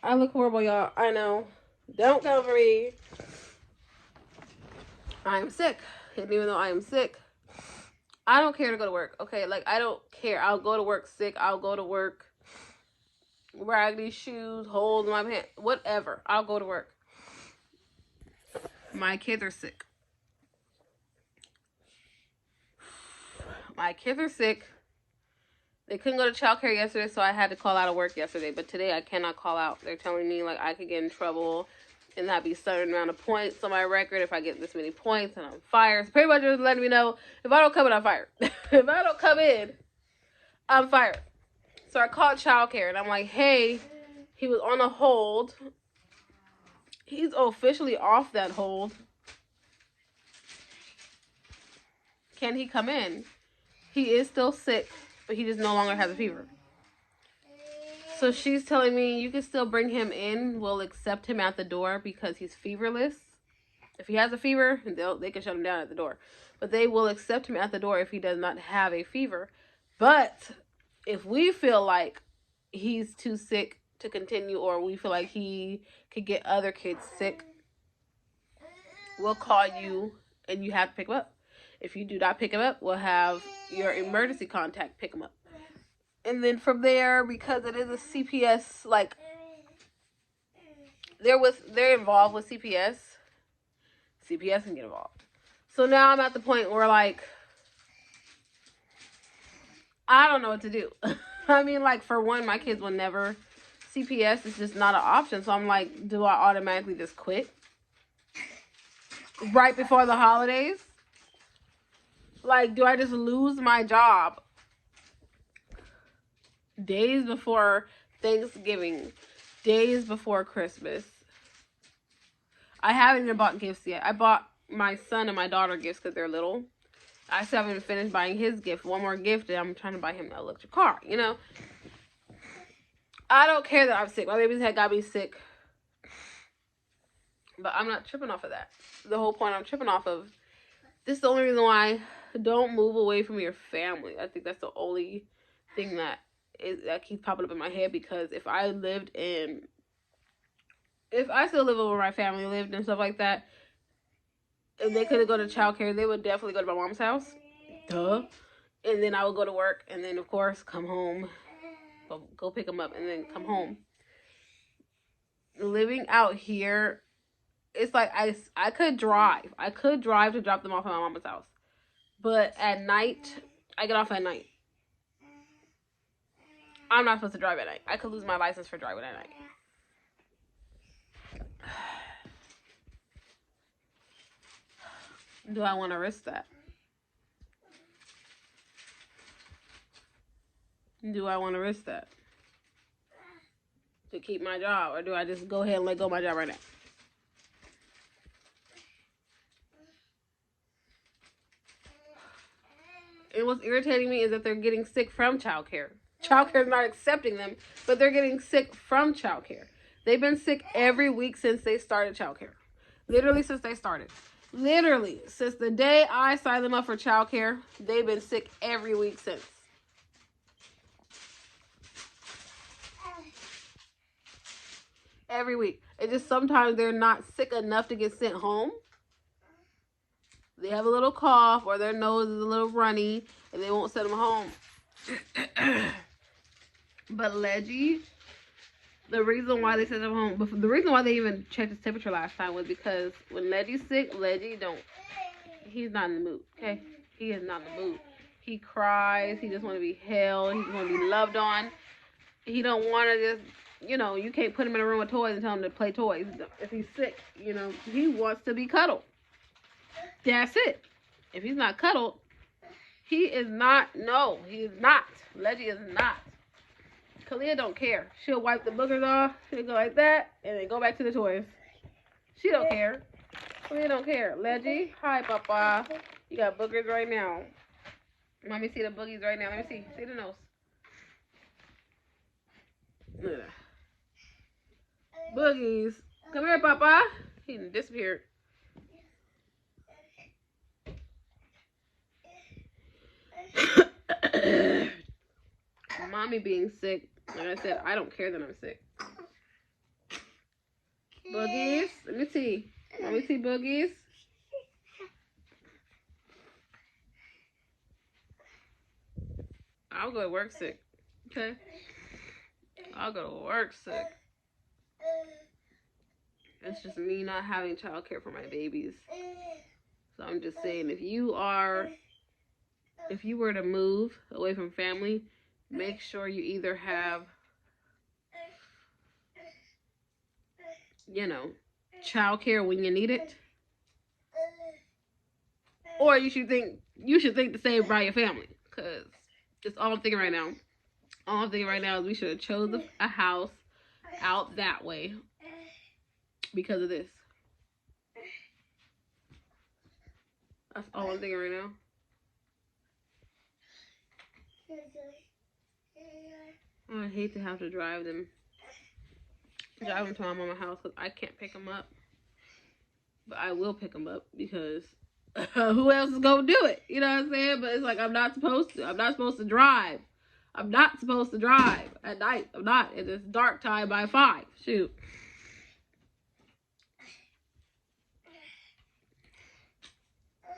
I look horrible, y'all. I know. Don't come for me. I'm sick. And even though I am sick, I don't care to go to work. Okay, like, I don't care. I'll go to work sick. I'll go to work raggedy shoes, holes in my pants, whatever. I'll go to work. My kids are sick. My kids are sick. They couldn't go to childcare yesterday, so I had to call out of work yesterday. But today I cannot call out. They're telling me, like, I could get in trouble and that'd be a certain amount of points on my record if I get this many points and I'm fired. So pretty much just letting me know, if I don't come in, I'm fired. If I don't come in, I'm fired. So I called childcare and I'm like, hey, he was on a hold. He's officially off that hold. Can he come in? He is still sick, but he just no longer has a fever. So she's telling me, you can still bring him in. We'll accept him at the door because he's feverless. If he has a fever, they can shut him down at the door. But they will accept him at the door if he does not have a fever. But if we feel like he's too sick to continue, or we feel like he could get other kids sick, we'll call you and you have to pick him up. If you do not pick him up, we'll have your emergency contact pick him up. And then from there, because it is a CPS, like, they're involved with CPS. CPS can get involved. So now I'm at the point where, like, I don't know what to do. I mean, like, for one, my kids will never. CPS is just not an option. So I'm like, do I automatically just quit right before the holidays? Like, do I just lose my job days before Thanksgiving, days before Christmas? I haven't even bought gifts yet. I bought my son and my daughter gifts because they're little. I still haven't even finished buying his gift. One more gift, and I'm trying to buy him an electric car, you know? I don't care that I'm sick. My baby's head got me sick. But I'm not tripping off of that. The whole point I'm tripping off of, this is the only reason why don't move away from your family. I think that's the only thing that keeps popping up in my head, because if I still live over where my family lived and stuff like that, if they couldn't go to childcare, they would definitely go to my mom's house. Duh. And then I would go to work, and then, of course, come home. Go pick them up, and then come home. Living out here, it's like I could drive. I could drive to drop them off at my mama's house. But at night, I get off at night. I'm not supposed to drive at night. I could lose my license for driving at night. Do I want to risk that? Do I want to risk that to keep my job? Or do I just go ahead and let go of my job right now? And what's irritating me is that they're getting sick from childcare. Childcare is not accepting them, but they're getting sick from childcare. They've been sick every week since they started childcare. Literally since they started. Literally, since the day I signed them up for childcare, they've been sick every week since. Every week. It's just sometimes they're not sick enough to get sent home. They have a little cough, or their nose is a little runny, and they won't send them home. But Leggy, the reason why they sent him home, the reason why they even checked his temperature last time was because when Leggy's sick, he's not in the mood, okay? He is not in the mood. He cries. He just want to be held. He just want to be loved on. He don't want to just, you can't put him in a room with toys and tell him to play toys. If he's sick, he wants to be cuddled. That's it. If he's not cuddled, he is not. Leggy is not. Kalia don't care. She'll wipe the boogers off. She'll go like that, and then go back to the toys. She don't care. Kalia don't care. Leggy, hi, Papa. You got boogers right now. Let me see the boogies right now. Let me see. See the nose. Look at that. Boogies. Come here, Papa. He disappeared. Mommy being sick, like I said, I don't care that I'm sick. Boogies. Let me see. Let me see Boogies. I'll go to work sick. Okay? I'll go to work sick. It's just me not having childcare for my babies. So I'm just saying, if you were to move away from family, make sure you either have, you know, childcare when you need it, or you should think the same about your family. Cause that's all I'm thinking right now. All I'm thinking right now is we should have chosen a house out that way because of this. That's all I'm thinking right now. I hate to have to drive them to my mama's house because I can't pick them up. But I will pick them up because who else is going to do it? You know what I'm saying? But it's like I'm not supposed to. I'm not supposed to drive. I'm not supposed to drive at night. I'm not. It's dark time by 5. Shoot.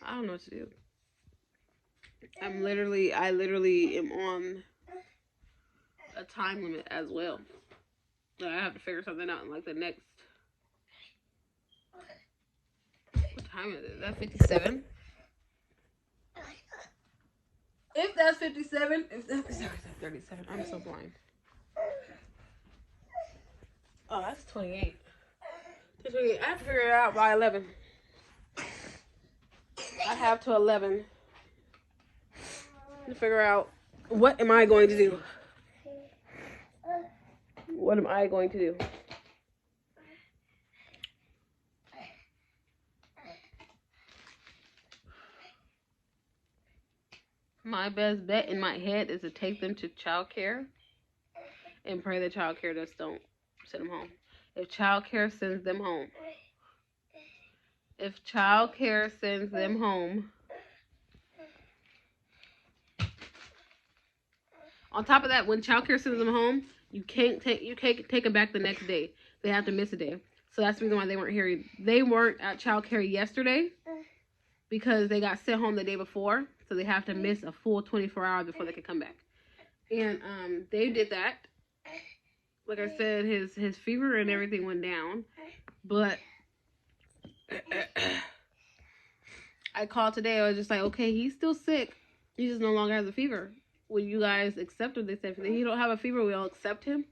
I don't know what to do. I literally am on a time limit as well. I have to figure something out in like the next. What time is it? Is that 57? If that's 57, if that's 37, I'm so blind. Oh, that's 28. I have to figure it out by 11. I have to 11 to figure out what am I going to do. What am I going to do? My best bet in my head is to take them to childcare and pray that childcare just don't send them home. If childcare sends them home, on top of that, when childcare sends them home, you can't take them back the next day. They have to miss a day. So that's the reason why they weren't here. They weren't at childcare yesterday because they got sent home the day before. So they have to miss a full 24 hours before they can come back. And they did that. Like I said, his fever and everything went down. But I called today. I was just like, okay, he's still sick. He just no longer has a fever. Will you guys accept him? They said, if he don't have a fever, we'll accept him.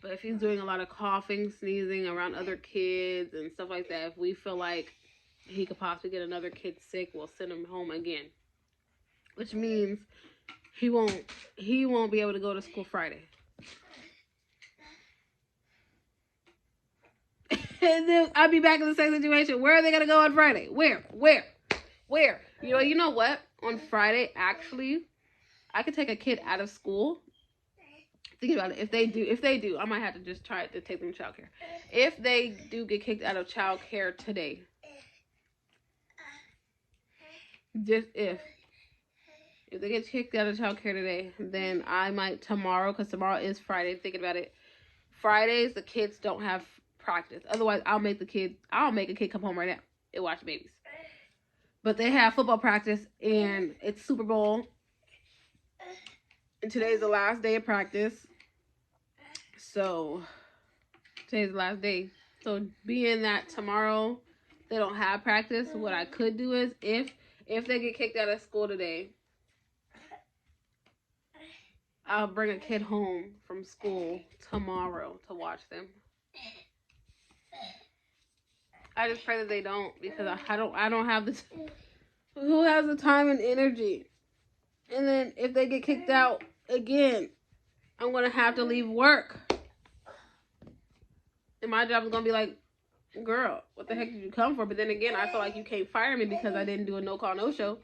But if he's doing a lot of coughing, sneezing around other kids and stuff like that, if we feel like he could possibly get another kid sick, we'll send him home again. Which means he won't be able to go to school Friday. And then I'll be back in the same situation. Where are they gonna go on Friday? Where? You know what? On Friday, actually, I could take a kid out of school. Think about it. If they do, I might have to just try to take them to childcare. If they do get kicked out of childcare today, just if they get kicked out of childcare today, then I might tomorrow, because tomorrow is Friday. Thinking about it, Fridays the kids don't have practice. Otherwise, I'll make a kid come home right now and watch babies. But they have football practice, and it's Super Bowl. And today's the last day of practice. So, today's the last day. So, being that tomorrow they don't have practice, what I could do is, if they get kicked out of school today, I'll bring a kid home from school tomorrow to watch them. I just pray that they don't, because I don't have the who has the time and energy. And then if they get kicked out again, I'm gonna have to leave work. And my job is gonna be like, girl, what the heck did you come for? But then again, I feel like you can't fire me because I didn't do a no call no show.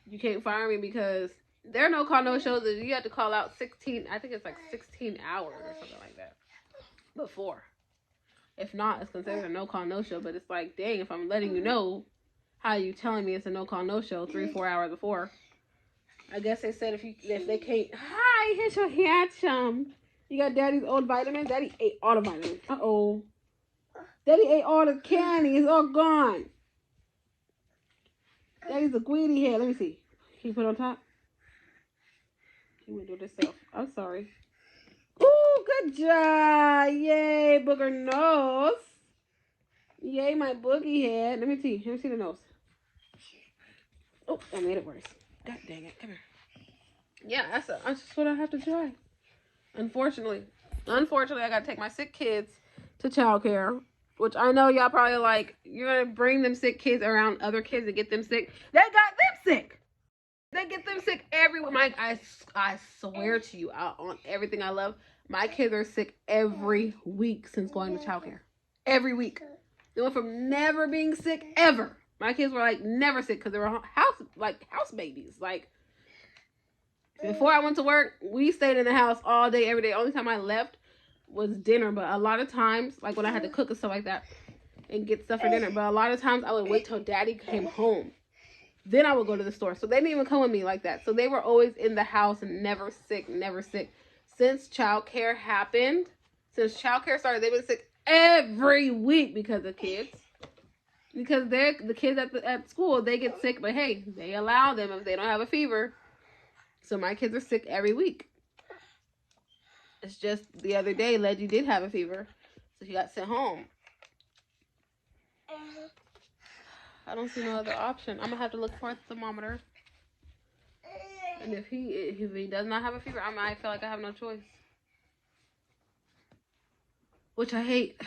You can't fire me because there are no call no shows that you have to call out 16. I think it's like 16 hours or something like that before. If not, it's considered a no call no show. But it's like, dang, if I'm letting you know, how are you telling me it's a no call no show 3-4 hours before? I guess they said if they can't. Hi, here's your handsome. You got Daddy's old vitamins. Daddy ate all the vitamins. Uh-oh. Daddy ate all the candy. It's all gone. Daddy's a greedy head. Let me see. Can you put it on top? He went do it himself. I'm sorry. Ooh, good job. Yay, booger nose. Yay, my boogie head. Let me see. Let me see the nose. Oh, I made it worse. God dang it. Come here. Yeah, that's just what I have to try. Unfortunately, I got to take my sick kids to childcare, which I know y'all probably like, you're going to bring them sick kids around other kids and get them sick. They got them sick. They get them sick every week. I swear to you, on everything I love, my kids are sick every week since going to childcare. Every week. They went from never being sick ever. My kids were like never sick because they were house babies. Like, before I went to work, we stayed in the house all day, every day. Only time I left was dinner. But a lot of times, like when I had to cook and stuff like that and get stuff for dinner. But a lot of times I would wait till Daddy came home. Then I would go to the store. So they didn't even come with me like that. So they were always in the house and never sick, never sick. Since childcare happened, since childcare started, they've been sick every week because of kids. Because they're the kids at school, they get sick, but hey, they allow them if they don't have a fever. So my kids are sick every week. It's just the other day, Leggy did have a fever, so she got sent home. I don't see no other option. I'm gonna have to look for a thermometer. And if he does not have a fever, I might feel like I have no choice. Which I hate.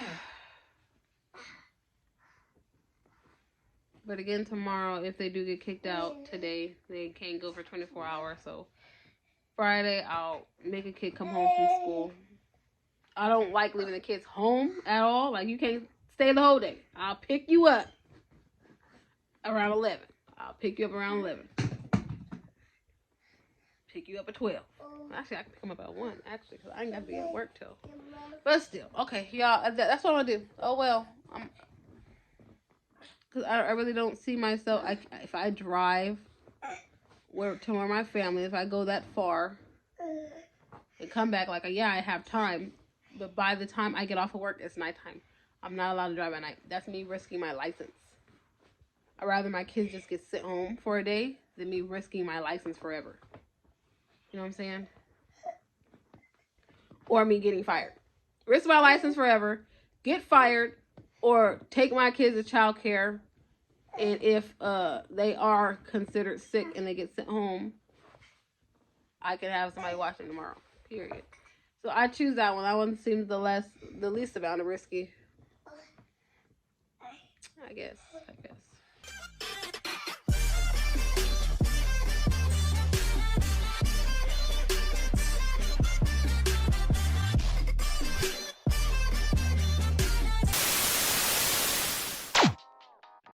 But again, tomorrow, if they do get kicked out today, they can't go for 24 hours. So Friday, I'll make a kid come home from school. I don't like leaving the kids home at all. Like, you can't stay the whole day. I'll pick you up around 11. I'll pick you up around 11. Pick you up at 12. Actually, I can pick them up at 1, actually, because I ain't got to be at work till. But still, okay, y'all, that's what I'm going to do. Oh, well, because I really don't see myself, if I drive to where my family, if I go that far and come back, like, yeah, I have time, but by the time I get off of work, it's nighttime. I'm not allowed to drive at night. That's me risking my license. I'd rather my kids just get sent home for a day than me risking my license forever. You know what I'm saying? Or me getting fired. Risk my license forever, get fired, or take my kids to child care, and if they are considered sick and they get sent home, I can have somebody watch them tomorrow. Period. So I choose that one. That one seems the least amount of risky. I guess.